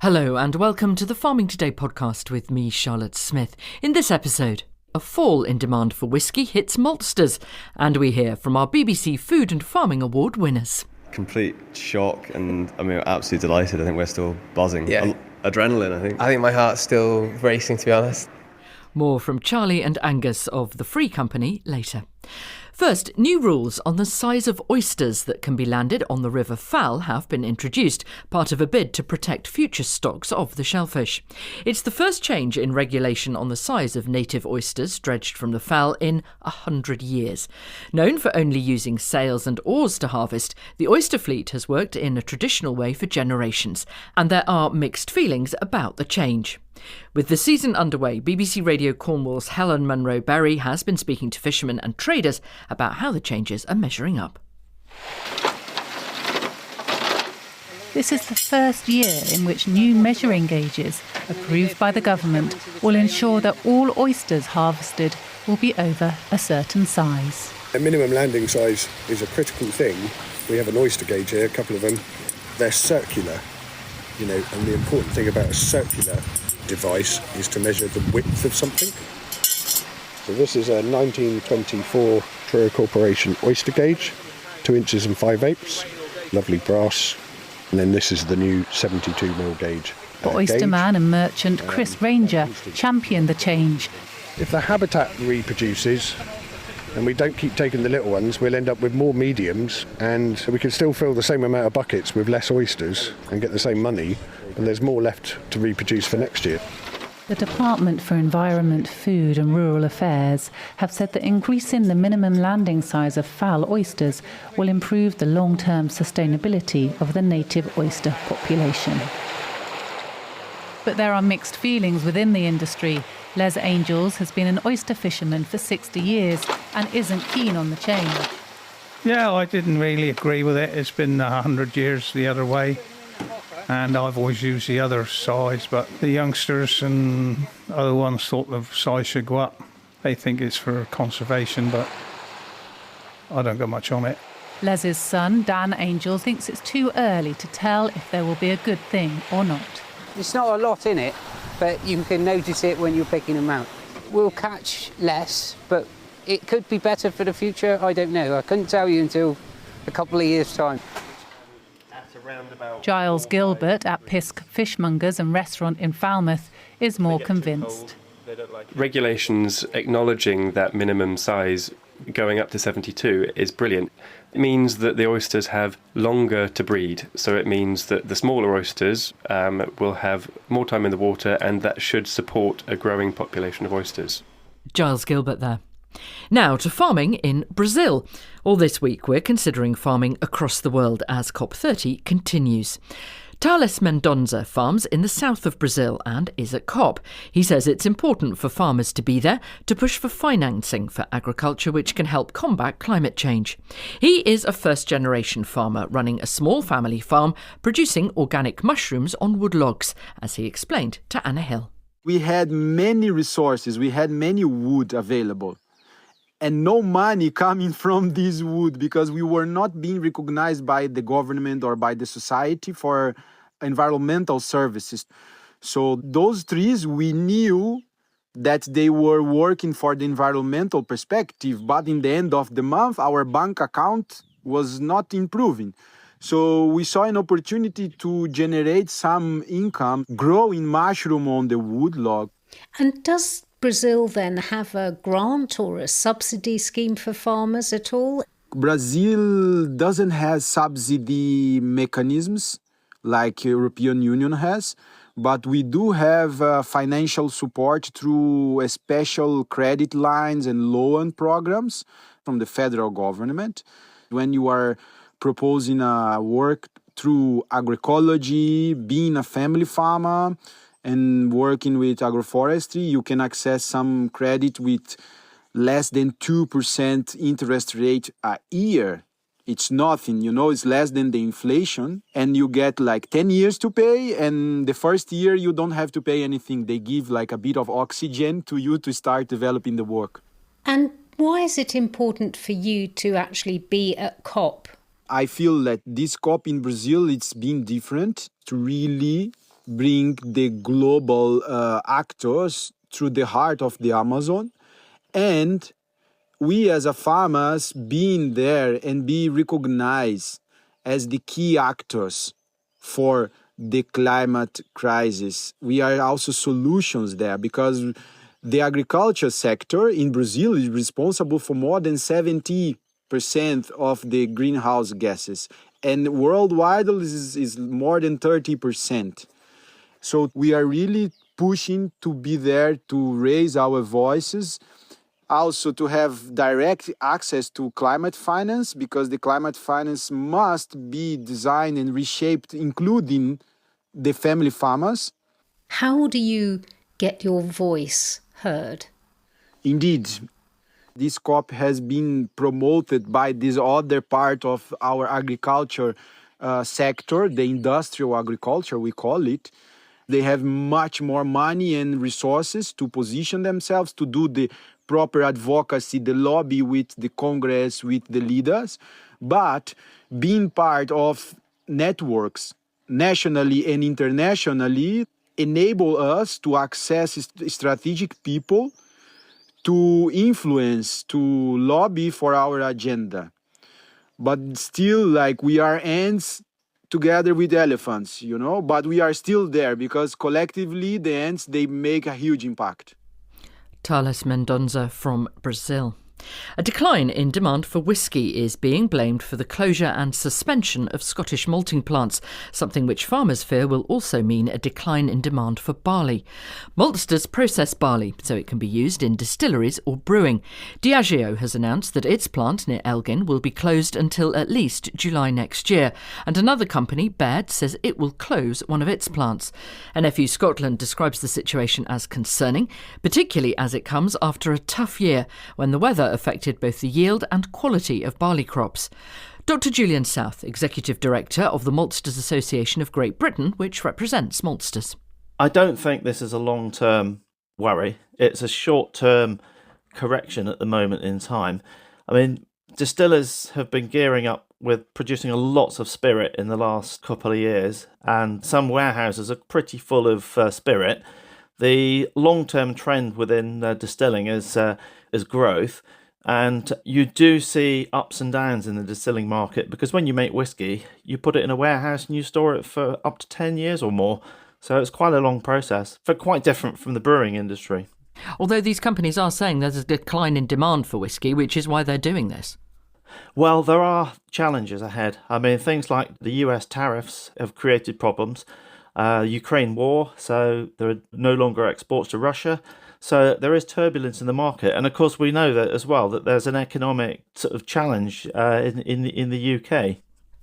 Hello and welcome to the Farming Today podcast with me, Charlotte Smith. In this episode, a fall in demand for whisky hits Maltsters, and we hear from our BBC Food and Farming Award winners. Complete shock, and we're absolutely delighted. I think we're still buzzing. Yeah. Adrenaline, I think. I think my heart's still racing, to be honest. More from Charlie and Angus of The Free Company later. First, new rules on the size of oysters that can be landed on the River Fal have been introduced, part of a bid to protect future stocks of the shellfish. It's the first change in regulation on the size of native oysters dredged from the Fal in 100 years. Known for only using sails and oars to harvest, the oyster fleet has worked in a traditional way for generations, and there are mixed feelings about the change. With the season underway, BBC Radio Cornwall's Helen Munro-Berry has been speaking to fishermen and traders about how the changes are measuring up. This is the first year in which new measuring gauges, approved by the government, will ensure that all oysters harvested will be over a certain size. A minimum landing size is a critical thing. We have an oyster gauge here, a couple of them. They're circular, and the important thing about a circular device is to measure the width of something. So this is a 1924 Truro Corporation oyster gauge, 2 inches and 5/8, lovely brass. And then this is the new 72mm gauge. But oysterman and merchant Chris Ranger championed the change. If the habitat reproduces and we don't keep taking the little ones, we'll end up with more mediums, and we can still fill the same amount of buckets with less oysters and get the same money, and there's more left to reproduce for next year. The Department for Environment, Food and Rural Affairs have said that increasing the minimum landing size of Fal oysters will improve the long-term sustainability of the native oyster population. But there are mixed feelings within the industry. Les Angels has been an oyster fisherman for 60 years and isn't keen on the change. Yeah, I didn't really agree with it. It's been 100 years the other way, and I've always used the other size, but the youngsters and other ones thought the size should go up. They think it's for conservation, but I don't go much on it. Les's son, Dan Angel, thinks it's too early to tell if there will be a good thing or not. There's not a lot in it, but you can notice it when you're picking them out. We'll catch less, but it could be better for the future. I don't know. I couldn't tell you until a couple of years' time. Giles Gilbert at Pisk Fishmongers and Restaurant in Falmouth is more convinced. Regulations acknowledging that minimum size going up to 72 is brilliant. It means that the oysters have longer to breed, so it means that the smaller oysters will have more time in the water, and that should support a growing population of oysters. Giles Gilbert there. Now to farming in Brazil. All this week we're considering farming across the world as COP30 continues. Thales Mendonça farms in the south of Brazil and is at COP. He says it's important for farmers to be there to push for financing for agriculture which can help combat climate change. He is a first-generation farmer running a small family farm producing organic mushrooms on wood logs, as he explained to Anna Hill. We had many resources, we had many wood available, and no money coming from this wood because we were not being recognized by the government or by the society for environmental services. So those trees, we knew that they were working for the environmental perspective, but in the end of the month, our bank account was not improving. So we saw an opportunity to generate some income growing mushroom on the wood log. And does Brazil then have a grant or a subsidy scheme for farmers at all? Brazil doesn't have subsidy mechanisms like European Union has, but we do have financial support through special credit lines and loan programs from the federal government. When you are proposing work through agroecology, being a family farmer, and working with agroforestry, you can access some credit with less than 2% interest rate a year. It's nothing, it's less than the inflation, and you get like 10 years to pay, and the first year you don't have to pay anything. They give like a bit of oxygen to you to start developing the work. And why is it important for you to actually be at COP? I feel that this COP in Brazil, it's been different to really bring the global actors through the heart of the Amazon, and we as a farmers being there and be recognized as the key actors for the climate crisis. We are also solutions there, because the agriculture sector in Brazil is responsible for more than 70% of the greenhouse gases, and worldwide is more than 30%. So we are really pushing to be there to raise our voices, also to have direct access to climate finance, because the climate finance must be designed and reshaped, including the family farmers. How do you get your voice heard? Indeed, this COP has been promoted by this other part of our agriculture sector, the industrial agriculture, we call it. They have much more money and resources to position themselves, to do the proper advocacy, the lobby with the Congress, with the leaders. But being part of networks nationally and internationally enable us to access strategic people, to influence, to lobby for our agenda. But still, like, we are ants together with elephants, but we are still there, because collectively the ants, they make a huge impact. Thales Mendonça from Brazil. A decline in demand for whisky is being blamed for the closure and suspension of Scottish malting plants, something which farmers fear will also mean a decline in demand for barley. Maltsters process barley so it can be used in distilleries or brewing. Diageo has announced that its plant near Elgin will be closed until at least July next year, and another company, Baird, says it will close one of its plants. NFU Scotland describes the situation as concerning, particularly as it comes after a tough year when the weather affected both the yield and quality of barley crops. Dr. Julian South, Executive Director of the Maltsters Association of Great Britain, which represents maltsters. I don't think this is a long-term worry. It's a short-term correction at the moment in time. I mean, distillers have been gearing up with producing lots of spirit in the last couple of years, and some warehouses are pretty full of spirit. The long-term trend within distilling is growth, and you do see ups and downs in the distilling market, because when you make whiskey, you put it in a warehouse and you store it for up to 10 years or more. So it's quite a long process, but quite different from the brewing industry. Although these companies are saying there's a decline in demand for whisky, which is why they're doing this. Well, there are challenges ahead. I mean, things like the US tariffs have created problems. Ukraine war, so there are no longer exports to Russia. So there is turbulence in the market. And of course, we know that as well, that there's an economic sort of challenge in the UK.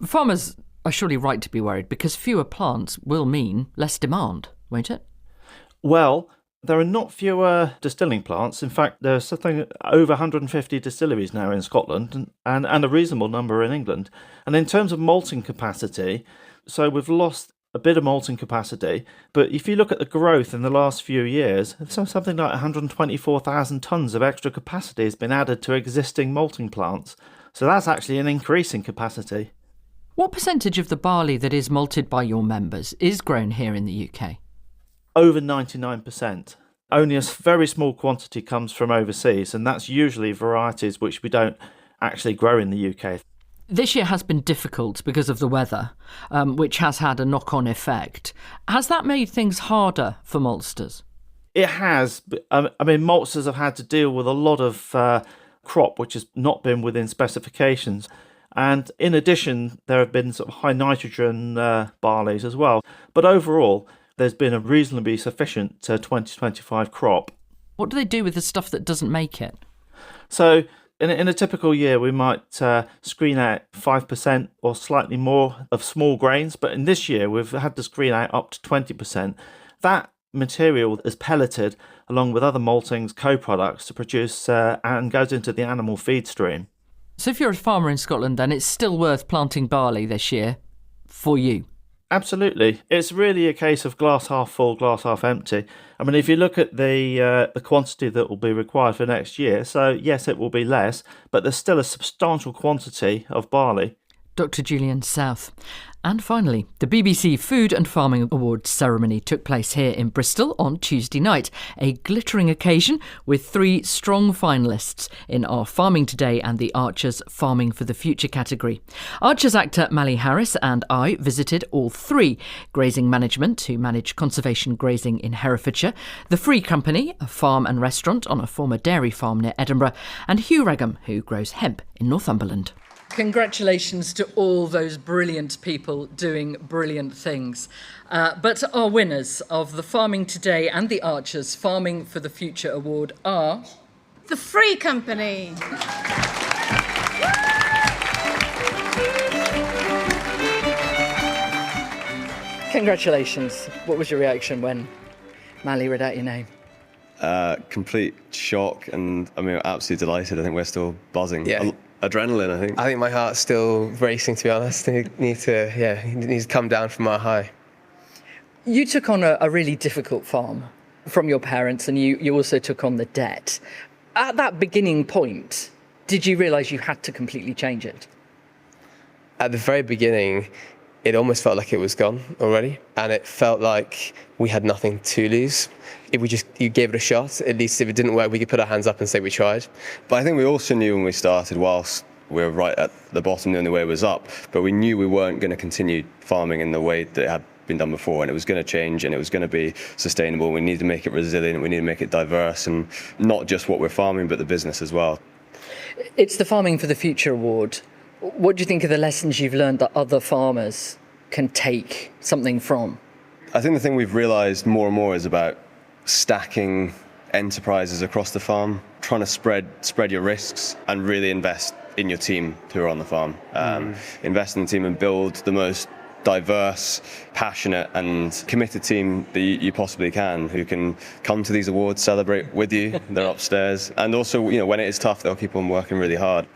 Farmers are surely right to be worried, because fewer plants will mean less demand, won't it? Well, there are not fewer distilling plants. In fact, there's something over 150 distilleries now in Scotland and a reasonable number in England. And in terms of malting capacity, so we've lost a bit of malting capacity, but if you look at the growth in the last few years, something like 124,000 tonnes of extra capacity has been added to existing malting plants. So that's actually an increase in capacity. What percentage of the barley that is malted by your members is grown here in the UK? Over 99%. Only a very small quantity comes from overseas, and that's usually varieties which we don't actually grow in the UK. This year has been difficult because of the weather, which has had a knock-on effect. Has that made things harder for maltsters? It has. I mean, maltsters have had to deal with a lot of crop which has not been within specifications. And in addition, there have been sort of high nitrogen barleys as well. But overall, there's been a reasonably sufficient 2025 crop. What do they do with the stuff that doesn't make it? So in a typical year, we might screen out 5% or slightly more of small grains, but in this year, we've had to screen out up to 20%. That material is pelleted along with other maltings, co-products to produce and goes into the animal feed stream. So if you're a farmer in Scotland, then it's still worth planting barley this year for you? Absolutely. It's really a case of glass half full, glass half empty. I mean, if you look at the quantity that will be required for next year, so yes, it will be less, but there's still a substantial quantity of barley. Dr. Julian South. And finally, the BBC Food and Farming Awards ceremony took place here in Bristol on Tuesday night, a glittering occasion with 3 strong finalists in our Farming Today and the Archers Farming for the Future category. Archers actor Mally Harris and I visited all 3: Grazing Management, who manage conservation grazing in Herefordshire, the Free Company, a farm and restaurant on a former dairy farm near Edinburgh, and Hugh Wragham, who grows hemp in Northumberland. Congratulations to all those brilliant people doing brilliant things. But our winners of the Farming Today and the Archers Farming for the Future Award are... The Free Company. Congratulations. What was your reaction when Mally read out your name? Complete shock, and absolutely delighted. I think we're still buzzing. Yeah. Adrenaline, I think. I think my heart's still racing, to be honest. It needs to come down from our high. You took on a really difficult farm from your parents, and you also took on the debt. At that beginning point, did you realise you had to completely change it? At the very beginning, it almost felt like it was gone already, and it felt like we had nothing to lose. If you gave it a shot, at least if it didn't work, we could put our hands up and say we tried. But I think we also knew when we started, whilst we were right at the bottom, the only way was up, but we knew we weren't going to continue farming in the way that it had been done before, and it was going to change, and it was going to be sustainable. We need to make it resilient, we need to make it diverse, and not just what we're farming, but the business as well. It's the Farming for the Future Award. What do you think are the lessons you've learned that other farmers can take something from? I think the thing we've realised more and more is about stacking enterprises across the farm, trying to spread your risks and really invest in your team who are on the farm. Invest in the team and build the most diverse, passionate and committed team that you possibly can, who can come to these awards, celebrate with you. They're upstairs. And also, when it is tough, they'll keep on working really hard.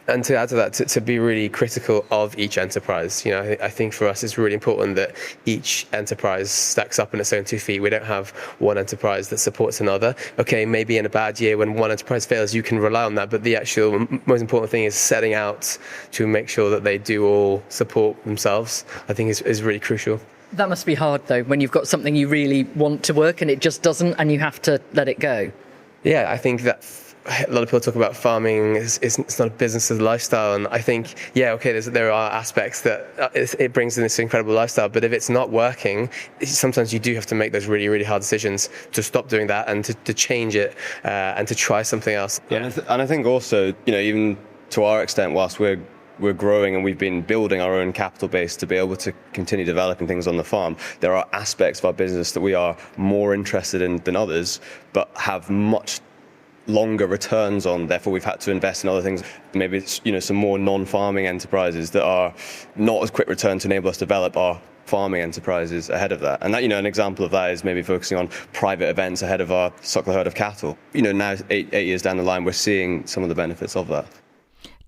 And to add to that, to be really critical of each enterprise. I think for us it's really important that each enterprise stacks up on its own 2 feet. We don't have one enterprise that supports another. Okay, maybe in a bad year when one enterprise fails, you can rely on that, but the actual most important thing is setting out to make sure that they do all support themselves. I think is really crucial. That must be hard, though, when you've got something you really want to work and it just doesn't, and you have to let it go. Yeah, I think that a lot of people talk about farming, it's not a business, it's a lifestyle, and I think, there are aspects that it brings in this incredible lifestyle, but if it's not working, sometimes you do have to make those really, really hard decisions to stop doing that and to change it and to try something else. Yeah. And I think also, even to our extent, whilst we're growing and we've been building our own capital base to be able to continue developing things on the farm, there are aspects of our business that we are more interested in than others, but have much longer returns on. Therefore, we've had to invest in other things. Maybe it's some more non-farming enterprises that are not as quick return to enable us to develop our farming enterprises ahead of that. And that, an example of that is maybe focusing on private events ahead of our suckle herd of cattle. Now 8 years down the line, we're seeing some of the benefits of that.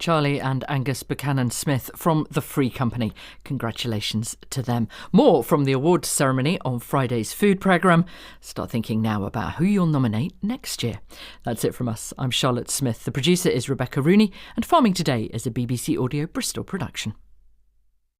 Charlie and Angus Buchanan-Smith from the Free Company. Congratulations to them. More from the awards ceremony on Friday's food programme. Start thinking now about who you'll nominate next year. That's it from us. I'm Charlotte Smith. The producer is Rebecca Rooney, and Farming Today is a BBC Audio Bristol production.